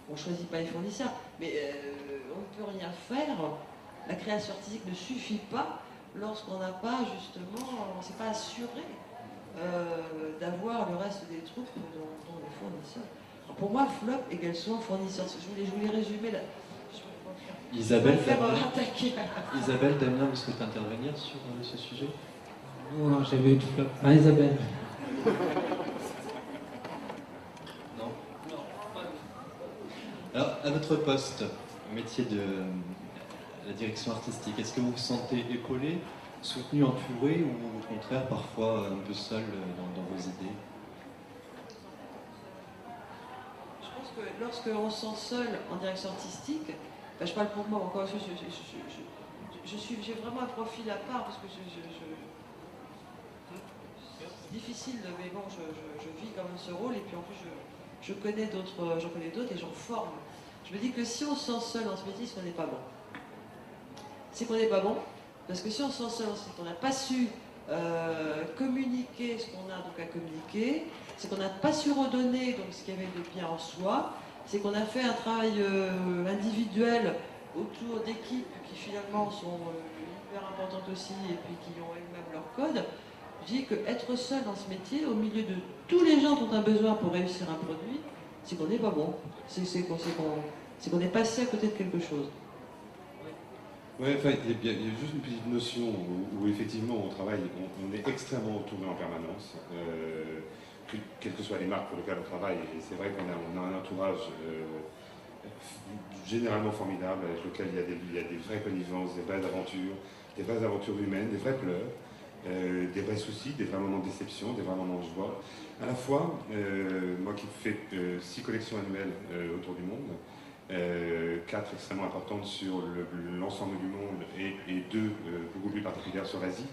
on ne choisit pas les fournisseurs, mais on ne peut rien faire. La création artistique ne suffit pas lorsqu'on n'a pas justement, on ne s'est pas assuré d'avoir le reste des troupes dont les fournisseurs. Alors pour moi, flop égale souvent fournisseur. Je voulais résumer là. Isabelle Damien, vous souhaitez intervenir sur ce sujet? Non, j'avais eu du flop. Ah, Isabelle. Non. Alors, à votre poste, métier de la direction artistique, est-ce que vous vous sentez épaulé, soutenu, entouré, ou au contraire parfois un peu seul dans vos idées? Je pense que lorsqu'on se sent seul en direction artistique, je parle pour moi encore, j'ai vraiment un profil à part parce que c'est difficile, mais bon, je vis quand même ce rôle et puis en plus j'en connais d'autres et j'en forme. Je me dis que si on se sent seul dans ce métier, c'est qu'on n'est pas bon. C'est qu'on n'est pas bon, parce que si on se sent seul, c'est qu'on n'a pas su communiquer ce qu'on a donc à communiquer, c'est qu'on n'a pas su redonner donc ce qu'il y avait de bien en soi, c'est qu'on a fait un travail individuel autour d'équipes qui finalement sont hyper importantes aussi et puis qui ont elles-mêmes leur code. Je dis qu'être seul dans ce métier, au milieu de tous les gens dont on a besoin pour réussir un produit, c'est qu'on n'est pas bon, c'est qu'on est passé à côté de quelque chose. Ouais, enfin, il y a juste une petite notion où effectivement on travaille, on est extrêmement entouré en permanence, quelles que soient les marques pour lesquelles on travaille. Et c'est vrai qu'on a un entourage généralement formidable, avec lequel il y a des vraies connivences, des vraies aventures humaines, des vrais pleurs, des vrais soucis, des vrais moments de déception, des vrais moments de joie. À la fois, moi qui fais 6 collections annuelles autour du monde, 4 extrêmement importantes sur l'ensemble du monde et 2 beaucoup plus particulières sur l'Asie,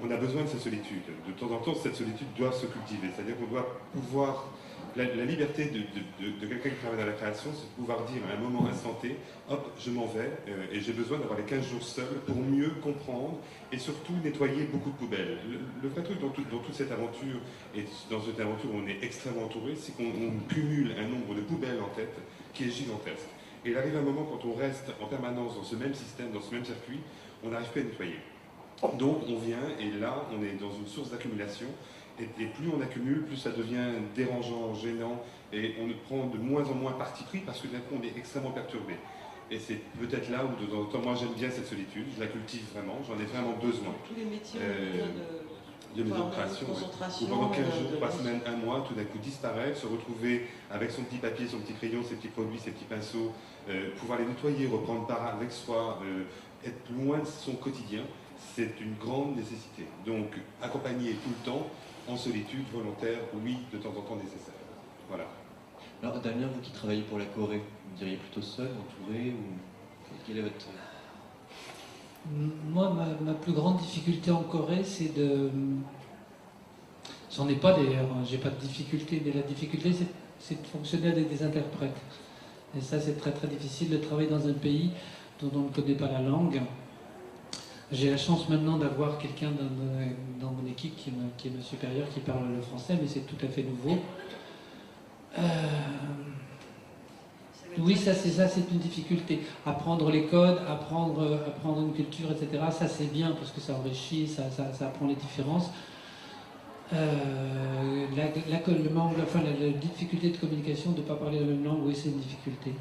on a besoin de cette solitude. De temps en temps, cette solitude doit se cultiver. C'est-à-dire qu'on doit pouvoir... La liberté de quelqu'un qui travaille dans la création, c'est de pouvoir dire à un moment instant T, hop, je m'en vais, et j'ai besoin d'avoir les 15 jours seuls pour mieux comprendre et surtout nettoyer beaucoup de poubelles. Le vrai truc dans toute cette aventure, et dans cette aventure où on est extrêmement entouré, c'est qu'on cumule un nombre de poubelles en tête qui est gigantesque. Et il arrive un moment quand on reste en permanence dans ce même système, dans ce même circuit, on n'arrive pas à nettoyer. Donc on vient, et là on est dans une source d'accumulation, et plus on accumule, plus ça devient dérangeant, gênant, et on prend de moins en moins parti pris parce que d'un coup on est extrêmement perturbé. Et c'est peut-être là où de temps en temps, moi j'aime bien cette solitude, je la cultive vraiment, j'en ai vraiment besoin. Tous les métiers de maison de création, où pendant 15 jours, 3 semaines, 1 mois, tout d'un coup disparaître, se retrouver avec son petit papier, son petit crayon, ses petits produits, ses petits pinceaux, pouvoir les nettoyer, reprendre part avec soi, être loin de son quotidien, c'est une grande nécessité. Donc accompagner tout le temps, en solitude, volontaire, oui, de temps en temps nécessaire. Voilà. Alors Damien, vous qui travaillez pour la Corée, vous diriez plutôt seul, entouré, ou quel est votre... Moi, ma plus grande difficulté en Corée, c'est de... J'en ai pas d'ailleurs, j'ai pas de difficulté, mais la difficulté, c'est de fonctionner avec des interprètes. Et ça, c'est très très difficile de travailler dans un pays dont on ne connaît pas la langue. J'ai la chance maintenant d'avoir quelqu'un dans mon équipe qui est ma supérieure qui parle le français, mais c'est tout à fait nouveau. Oui, ça c'est une difficulté. Apprendre les codes, apprendre une culture, etc. Ça c'est bien parce que ça enrichit, ça apprend les différences. La difficulté de communication, de ne pas parler la même langue, oui, c'est une difficulté.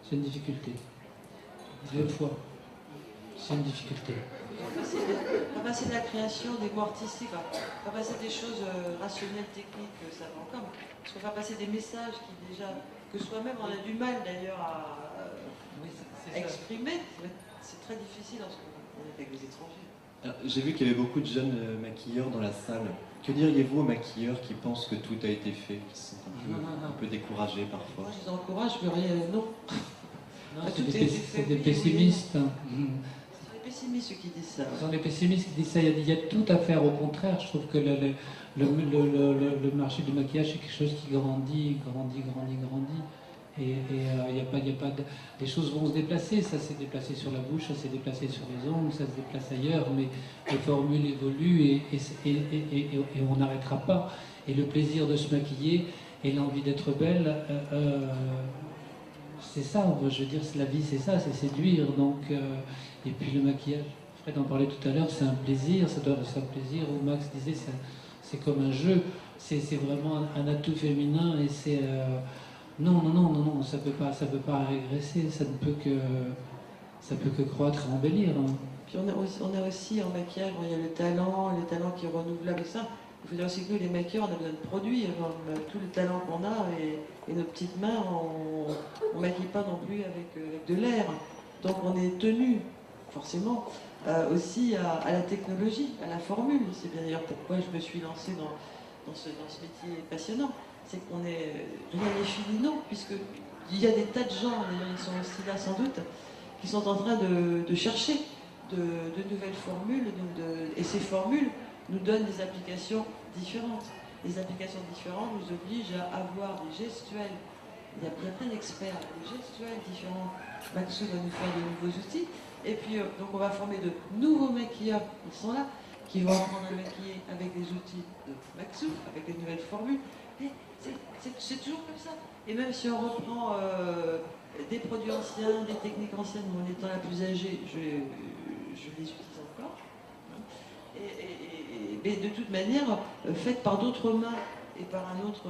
C'est une difficulté. Deux fois. C'est une difficulté. On va passer de la création, des mots artistiques, on va passer des choses rationnelles, techniques, ça va encore. Parce qu'on va passer des messages qui déjà, que soi-même on a du mal d'ailleurs à exprimer. C'est très difficile lorsqu'on est avec des étrangers. J'ai vu qu'il y avait beaucoup de jeunes maquilleurs dans la salle. Que diriez-vous aux maquilleurs qui pensent que tout a été fait, qui sont un peu découragés parfois? Moi je les encourage, mais rien, non. C'est des pessimistes. C'est les pessimistes ceux qui disent ça. Ce sont les pessimistes qui disent ça. Il y a tout à faire. Au contraire, je trouve que le marché du maquillage, c'est quelque chose qui grandit. Et il n'y a pas les choses vont se déplacer. Ça s'est déplacé sur la bouche, ça s'est déplacé sur les ongles, ça se déplace ailleurs. Mais les formules évoluent et on n'arrêtera pas. Et le plaisir de se maquiller et l'envie d'être belle c'est ça, je veux dire, la vie c'est ça, c'est séduire. Donc, et puis le maquillage, Fred en parlait tout à l'heure, c'est un plaisir, ça doit rester un plaisir. Ou Max disait, c'est comme un jeu, c'est vraiment un atout féminin et c'est... non, ça peut pas régresser, ça peut que croître et embellir. Hein. Puis on a aussi en maquillage, il y a le talent qui est renouvelable et ça. Il faut dire aussi que nous, les maquilleurs, on a besoin de produits. Enfin, tout le talent qu'on a et nos petites mains, on ne maquille pas non plus avec de l'air. Donc on est tenu, forcément, aussi à la technologie, à la formule. C'est bien d'ailleurs pourquoi je me suis lancée dans ce métier passionnant. C'est qu'on est rien n'est fini, non, puisqu'il y a des tas de gens, d'ailleurs ils sont aussi là sans doute, qui sont en train de chercher de nouvelles formules, et ces formules nous donnent des applications différentes. Les applications différentes nous obligent à avoir des gestuels. Il y a plein d'experts, des gestuels différents. Maxou va nous faire de nouveaux outils. Et puis, donc on va former de nouveaux maquilleurs, ils sont là, qui vont apprendre à maquiller avec des outils de Maxou, avec des nouvelles formules. Et c'est toujours comme ça. Et même si on reprend des produits anciens, des techniques anciennes, en étant la plus âgée, je les utilise encore. Mais de toute manière, faites par d'autres mains et par un autre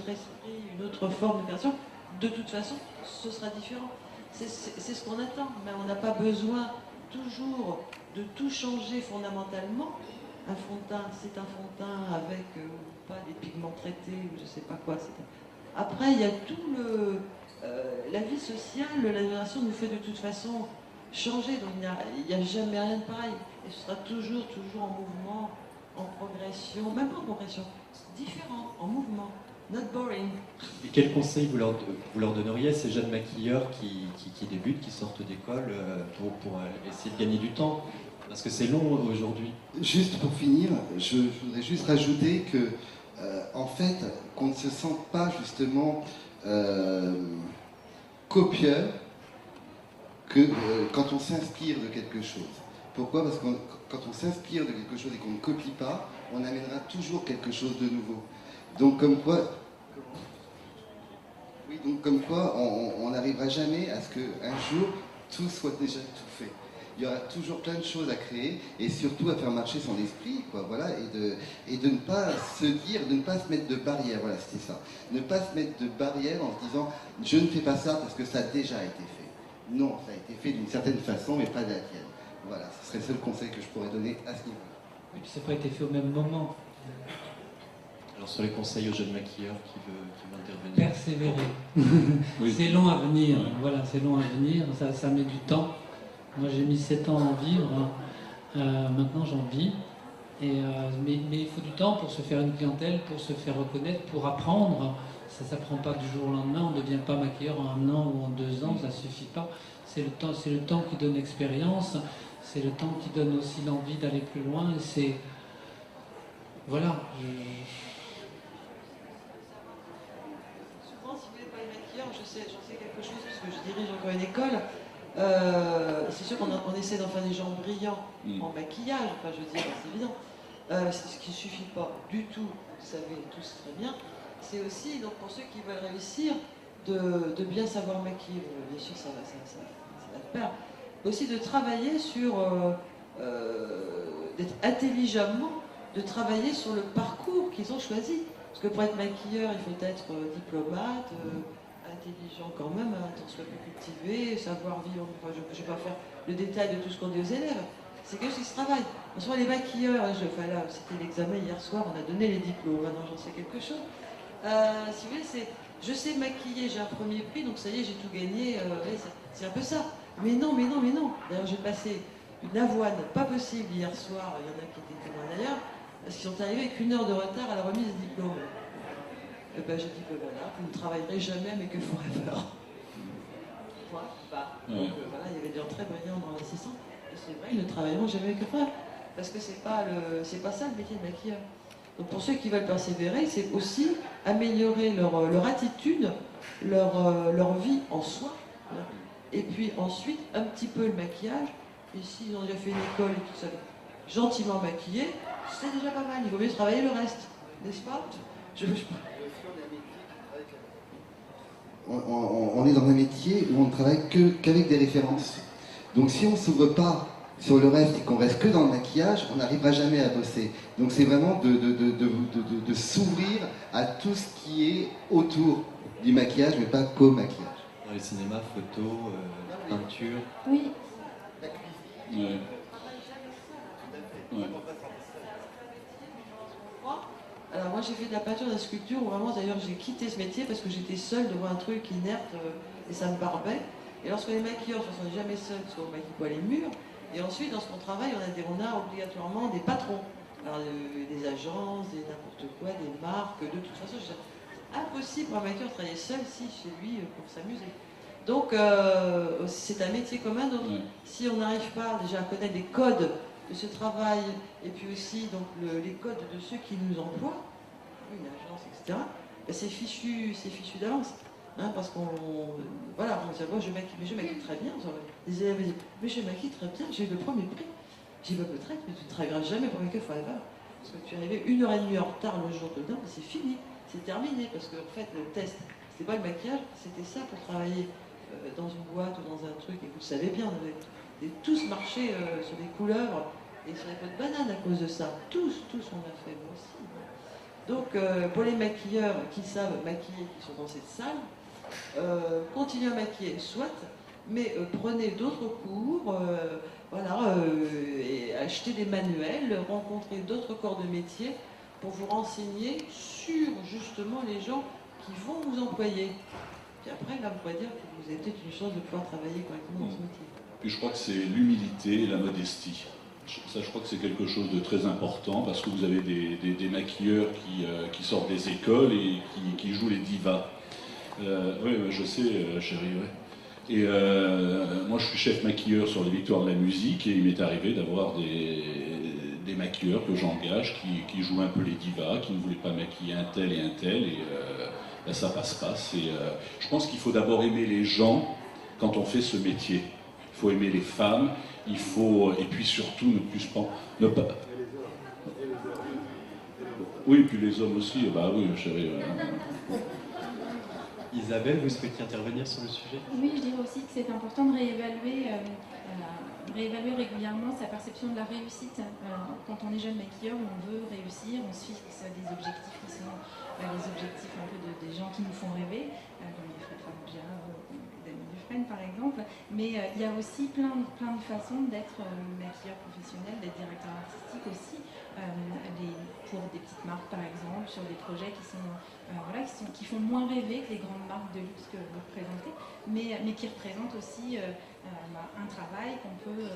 esprit, une autre forme de création, de toute façon, ce sera différent. C'est ce qu'on attend, mais on n'a pas besoin toujours de tout changer fondamentalement. Un fond de teint, c'est un fond de teint avec pas des pigments traités ou je sais pas quoi. Après, il y a tout la vie sociale, la génération nous fait de toute façon changer, donc il n'y a jamais rien de pareil. Et ce sera toujours en mouvement, en progression, même pas en progression, différent, en mouvement, not boring. Et quel conseil vous leur donneriez à ces jeunes maquilleurs qui débutent, qui sortent d'école, pour essayer de gagner du temps? Parce que c'est long aujourd'hui. Juste pour finir, je voudrais juste rajouter que, en fait, qu'on ne se sente pas justement copieur quand on s'inspire de quelque chose. Pourquoi? Parce que quand on s'inspire de quelque chose et qu'on ne copie pas, on amènera toujours quelque chose de nouveau. Donc comme quoi on n'arrivera jamais à ce qu'un jour tout soit déjà tout fait. Il y aura toujours plein de choses à créer et surtout à faire marcher son esprit, quoi, voilà, et de ne pas se dire, de ne pas se mettre de barrière, voilà, c'était ça. Ne pas se mettre de barrière en se disant je ne fais pas ça parce que ça a déjà été fait. Non, ça a été fait d'une certaine façon, mais pas de la tienne. Voilà, ce serait le seul conseil que je pourrais donner à ce niveau. Et puis ça n'a pas été fait au même moment. Alors sur les conseils aux jeunes maquilleurs qui veulent intervenir. Persévérer. Oui. C'est long à venir, voilà, c'est long à venir, ça met du temps. Moi j'ai mis 7 ans à en vivre, maintenant j'en vis. Mais il faut du temps pour se faire une clientèle, pour se faire reconnaître, pour apprendre. Ça ne s'apprend pas du jour au lendemain, on ne devient pas maquilleur en 1 an ou en 2 ans, ça ne suffit pas. C'est le temps qui donne l'expérience, c'est le temps qui donne aussi l'envie d'aller plus loin. Et c'est... Voilà. Souvent, si vous voulez pas être maquilleur, j'en sais quelque chose, parce que je dirige encore une école. C'est sûr qu'on essaie d'en faire des gens brillants en maquillage, enfin je veux dire, c'est évident. Ce qui ne suffit pas du tout, vous savez tous très bien, c'est aussi, donc pour ceux qui veulent réussir, de bien savoir maquiller. Bien sûr, ça va de pair. Aussi de travailler sur, d'être intelligemment, de travailler sur le parcours qu'ils ont choisi. Parce que pour être maquilleur, il faut être diplomate, intelligent quand même, un soit plus cultivé, savoir vivre. Enfin, je ne vais pas faire le détail de tout ce qu'on dit aux élèves. C'est quelque chose qui se travaille. En ce moment, les maquilleurs, là, c'était l'examen hier soir, on a donné les diplômes, maintenant j'en sais quelque chose. Si vous voulez, je sais maquiller, j'ai un premier prix, donc ça y est, j'ai tout gagné. C'est un peu ça. Mais non. D'ailleurs, j'ai passé une avoine pas possible hier soir, il y en a qui étaient témoins d'ailleurs, parce qu'ils sont arrivés avec 1 heure de retard à la remise des diplômes. Et ben j'ai dit que voilà, vous ne travaillerez jamais mais que forever. Donc voilà, il y avait des gens très brillants dans l'assistant, et c'est vrai, ils ne travailleront jamais que forever. Parce que c'est pas ça le métier de maquilleur. Donc pour ceux qui veulent persévérer, c'est aussi améliorer leur attitude, leur vie en soi. Et puis ensuite, un petit peu le maquillage. Et s'ils ont déjà fait une école et tout ça, gentiment maquillé, c'est déjà pas mal. Il vaut mieux travailler le reste, n'est-ce pas? On est est dans un métier où on ne travaille qu'avec des références. Donc si on ne s'ouvre pas sur le reste et qu'on reste que dans le maquillage, on n'arrivera jamais à bosser. Donc c'est vraiment de s'ouvrir à tout ce qui est autour du maquillage, mais pas qu'au maquillage. Dans les cinémas, photos, peinture. Oui. Ouais. Ouais. Alors moi j'ai fait de la peinture et de la sculpture où vraiment d'ailleurs j'ai quitté ce métier parce que j'étais seule devant un truc inerte et ça me barbait. Et lorsque les maquilleurs, de toute façon on n'est jamais seul parce qu'on maquille pas les murs. Et ensuite dans ce qu'on travaille on a obligatoirement des patrons. Alors des agences, des n'importe quoi, des marques. De toute façon c'est impossible pour un maquilleur de travailler seul si chez lui pour s'amuser. Donc c'est un métier commun. Donc si on n'arrive pas déjà à connaître les codes de ce travail, et puis aussi donc, les codes de ceux qui nous emploient, une agence, etc., ben, c'est fichu d'avance. Hein, parce qu'on voilà, on dit, je maquille très bien. Les élèves me disent, mais je maquille très bien, j'ai eu le premier prix. J'ai dit, peut-être, mais tu ne travailleras jamais pour Make Up Forever. Parce que tu es arrivé 1h30 en retard le jour dedans, ben, c'est fini, c'est terminé. Parce qu'en fait, le test, c'était pas le maquillage, c'était ça pour travailler dans une boîte ou dans un truc. Et vous le savez bien, on avait tous marché sur des couleuvres et sur les pots de banane à cause de ça. Tous on a fait, moi aussi. Donc pour les maquilleurs qui savent maquiller, qui sont dans cette salle, continuez à maquiller, soit, mais prenez d'autres cours, et achetez des manuels, rencontrez d'autres corps de métier pour vous renseigner sur justement les gens qui vont vous employer. Puis après, là, vous pourrez dire que vous avez peut-être une chance de pouvoir travailler correctement dans ce métier. Puis je crois que c'est l'humilité et la modestie. Ça, je crois que c'est quelque chose de très important parce que vous avez des maquilleurs qui sortent des écoles et qui jouent les divas. Oui, je sais, chérie, ouais. Et moi, je suis chef maquilleur sur les Victoires de la musique et il m'est arrivé d'avoir des maquilleurs que j'engage qui jouent un peu les divas, qui ne voulaient pas maquiller un tel et un tel, et ben, ça passe pas. Je pense qu'il faut d'abord aimer les gens quand on fait ce métier. Il faut aimer les femmes, et puis surtout ne pas. Oui, et puis les hommes aussi, bah oui, chérie. Isabelle, vous souhaitiez intervenir sur le sujet? Oui, je dirais aussi que c'est important de réévaluer régulièrement sa perception de la réussite. Quand on est jeune maquilleur, on veut réussir, on se fixe des objectifs qui sont les objectifs un peu des gens qui nous font rêver, comme les Fred Farougia, Dany Dufresne par exemple. Mais il y a aussi plein de façons d'être maquilleur professionnel, d'être directeur artistique aussi, pour des petites marques par exemple, sur des projets qui font moins rêver que les grandes marques de luxe que vous représentez, mais qui représentent aussi un travail qu'on peut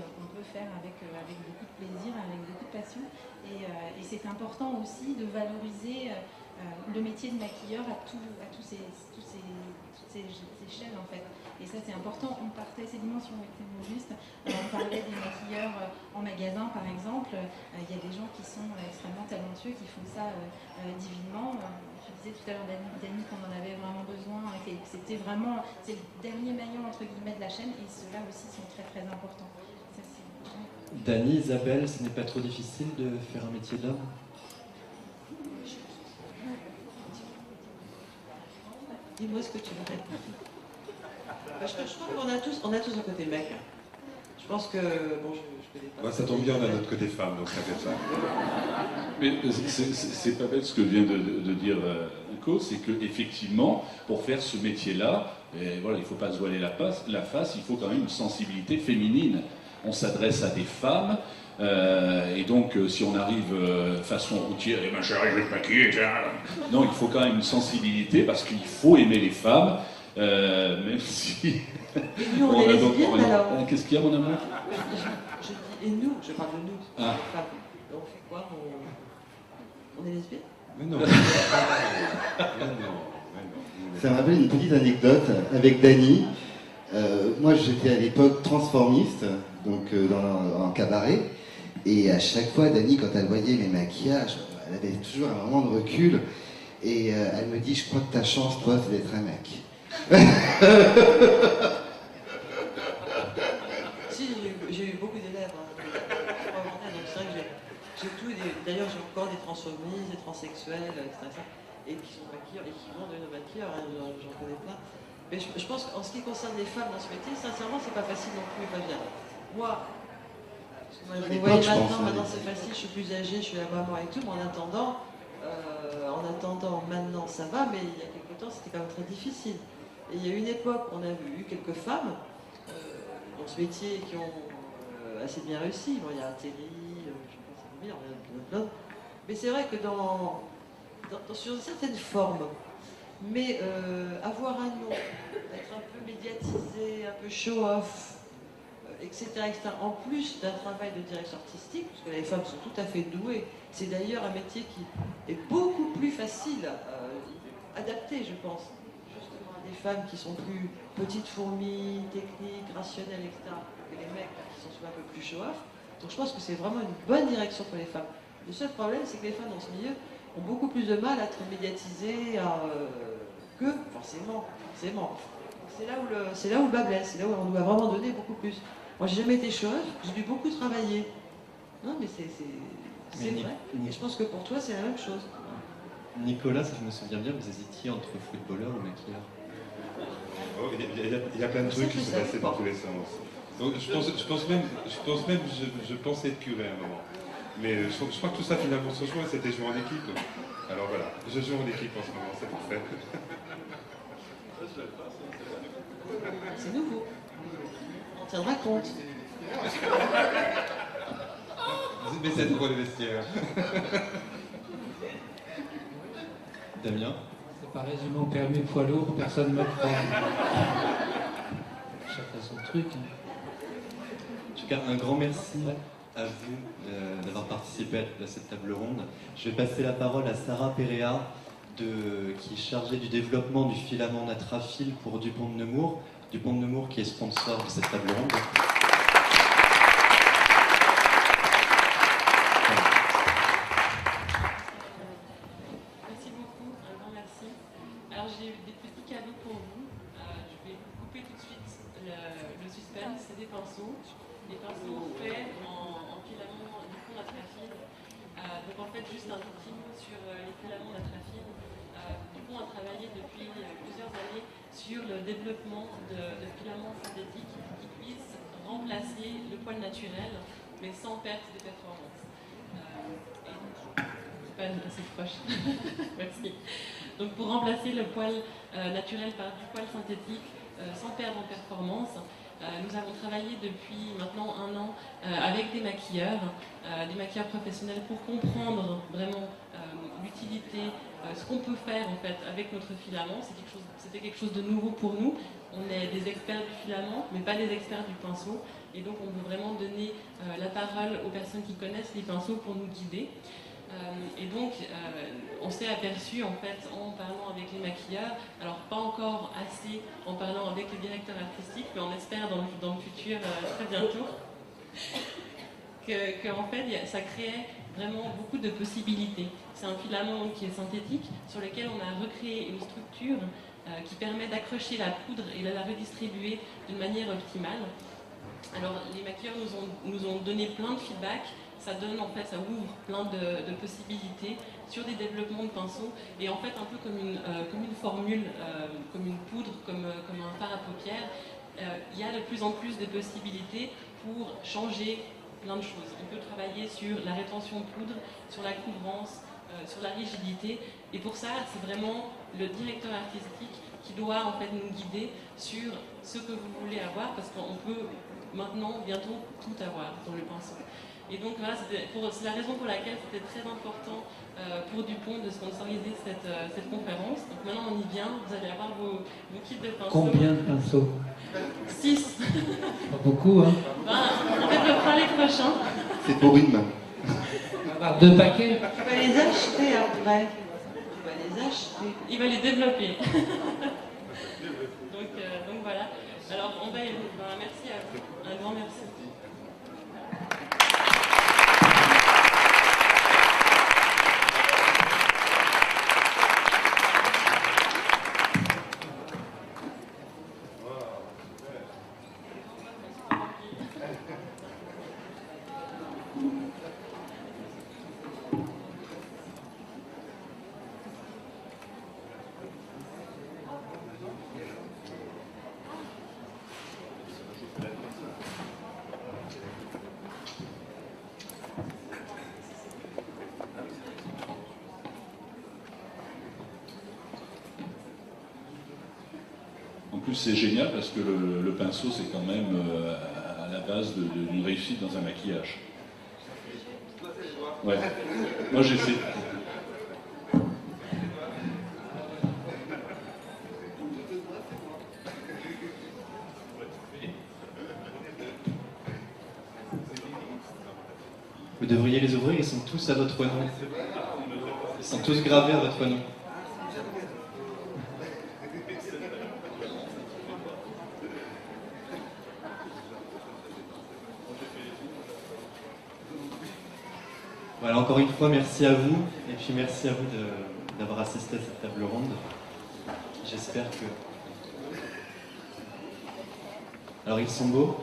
faire avec beaucoup de plaisir, avec beaucoup de passion. Et c'est important aussi de valoriser le métier de maquilleur à toutes ces échelles en fait. Et ça c'est important, on partait, ces dimensions étaient justes. On parlait des maquilleurs en magasin par exemple, il y a des gens qui sont extrêmement talentueux, qui font ça divinement. Je disais tout à l'heure Dany qu'on en avait vraiment besoin, c'est le dernier maillon entre guillemets de la chaîne, et ceux-là aussi sont très très importants. Dany, Isabelle, ce n'est pas trop difficile de faire un métier d'homme? Dis-moi ce que tu veux. Je crois qu'on a tous un côté mec. Je pense que, bon, je connais pas. Moi, ça tombe bien, on a notre côté femme, donc ça fait ça. Mais c'est pas bête ce que vient de dire Nico, c'est qu'effectivement, pour faire ce métier-là, voilà, il ne faut pas se voiler la face, il faut quand même une sensibilité féminine. On s'adresse à des femmes, et donc si on arrive façon routière, et ma chérie, je vais te maquiller, tiens. Non, il faut quand même une sensibilité, parce qu'il faut aimer les femmes, même si... Et nous, on est lesbiennes, alors. Qu'est-ce qu'il y a, mon amour? Je dis, et nous, je parle de nous. Ah. On fait quoi? On est lesbiennes? Mais non. Ça me rappelle une petite anecdote avec Dany. Moi, j'étais à l'époque transformiste, donc en cabaret. Et à chaque fois, Dany, quand elle voyait mes maquillages, elle avait toujours un moment de recul. Et elle me dit, je crois que ta chance, toi, c'est d'être un mec. Si, j'ai eu beaucoup d'élèves. Donc c'est vrai que j'ai tout. D'ailleurs, j'ai encore des transformistes, des transsexuels, etc. Et qui sont maquilleurs, et qui vont devenir maquilleurs, j'en connais plein. Mais je pense qu'en ce qui concerne les femmes dans ce métier, sincèrement, c'est pas facile non plus, Fabien. Moi, vous voyez maintenant c'est facile, je suis plus âgée, je suis la maman et tout, mais en attendant, maintenant ça va, mais il y a quelques temps c'était quand même très difficile. Et il y a une époque, on a eu quelques femmes dans ce métier qui ont assez bien réussi. Bon, il y a Terry, je pense à il y en a plein. Mais c'est vrai que sur une certaine forme, mais avoir un nom, être un peu médiatisé, un peu show-off, etc., etc., en plus d'un travail de direction artistique, parce que les femmes sont tout à fait douées, c'est d'ailleurs un métier qui est beaucoup plus facile, adapté, je pense, justement à des femmes qui sont plus petites fourmis, techniques, rationnelles, etc., que les mecs qui sont souvent un peu plus show-off. Donc je pense que c'est vraiment une bonne direction pour les femmes. Le seul problème, c'est que les femmes dans ce milieu ont beaucoup plus de mal à être médiatisées que, forcément. C'est là où le bas blesse, c'est là où on doit vraiment donner beaucoup plus. Moi, j'ai jamais été show-off, j'ai dû beaucoup travailler. Non, mais c'est vrai. Et je pense que pour toi, c'est la même chose. Nicolas, si je me souviens bien, vous hésitiez entre footballeur ou maquilleur. Oh, il y a plein de trucs qui se passaient dans tous les sens. Donc, je pensais être curé à un moment. Mais je crois que tout ça, finalement, ce choix, c'était jouer en équipe. Alors voilà, je joue en équipe en ce moment, c'est parfait. C'est nouveau. On tiendra compte. Mais c'est pour le vestiaire. Damien? C'est pareil, j'ai mon permis poids lourd, personne ne me prend. Chacun son truc. En tout cas, un grand merci à vous d'avoir participé à cette table ronde. Je vais passer la parole à Sarah Perea, qui est chargée du développement du filament Natrafil pour Dupont de Nemours. Dupont de Nemours qui est sponsor de cette table ronde. Merci beaucoup, un grand merci. Alors j'ai des petits cadeaux pour vous. Je vais couper tout de suite le suspense, c'est des pinceaux. Des pinceaux faits en filaments Dupont Natrafil. Donc en fait, juste un petit mot sur les filaments Natrafil. Dupont a travaillé depuis plusieurs années sur le développement de filaments synthétiques qui puissent remplacer le poil naturel, mais sans perte de performance. Pas assez proche. Merci. Donc pour remplacer le poil naturel par du poil synthétique sans perdre en performance, nous avons travaillé depuis maintenant 1 an avec des maquilleurs professionnels pour comprendre vraiment l'utilité, ce qu'on peut faire en fait avec notre filament. C'était quelque chose de nouveau pour nous. On est des experts du filament, mais pas des experts du pinceau. Et donc on veut vraiment donner la parole aux personnes qui connaissent les pinceaux pour nous guider. Et donc, on s'est aperçu en fait en parlant avec les maquilleurs, alors pas encore assez en parlant avec les directeurs artistiques, mais on espère dans le futur très bientôt, que en fait ça créait vraiment beaucoup de possibilités. C'est un filament qui est synthétique, sur lequel on a recréé une structure qui permet d'accrocher la poudre et de la redistribuer d'une manière optimale. Alors les maquilleurs nous ont donné plein de feedback. Ça donne en fait, ça ouvre plein de possibilités sur des développements de pinceaux et en fait un peu comme une formule, comme une poudre, comme un fard à paupières. Il y a de plus en plus de possibilités pour changer plein de choses. On peut travailler sur la rétention de poudre, sur la couvrance, sur la rigidité et pour ça c'est vraiment le directeur artistique qui doit en fait nous guider sur ce que vous voulez avoir parce qu'on peut maintenant bientôt tout avoir dans le pinceau. Et donc voilà, c'est la raison pour laquelle c'était très important pour Dupont de sponsoriser cette conférence. Donc maintenant on y vient, vous allez avoir vos kits de pinceaux. Combien de pinceaux? 6. Pas beaucoup, hein? On développera les prochains. C'est pour une main. On va avoir 2 paquets. Tu vas les acheter après. Il va les développer. donc voilà. Alors on va merci à vous. Un grand merci. En plus, c'est génial parce que le pinceau, c'est quand même à la base d'une réussite dans un maquillage. Ouais. Moi, j'essaie. Vous devriez les ouvrir, ils sont tous à votre nom. Ils sont tous gravés à votre nom. Voilà, encore une fois, merci à vous. Et puis merci à vous d'avoir assisté à cette table ronde. J'espère que... Alors, ils sont beaux.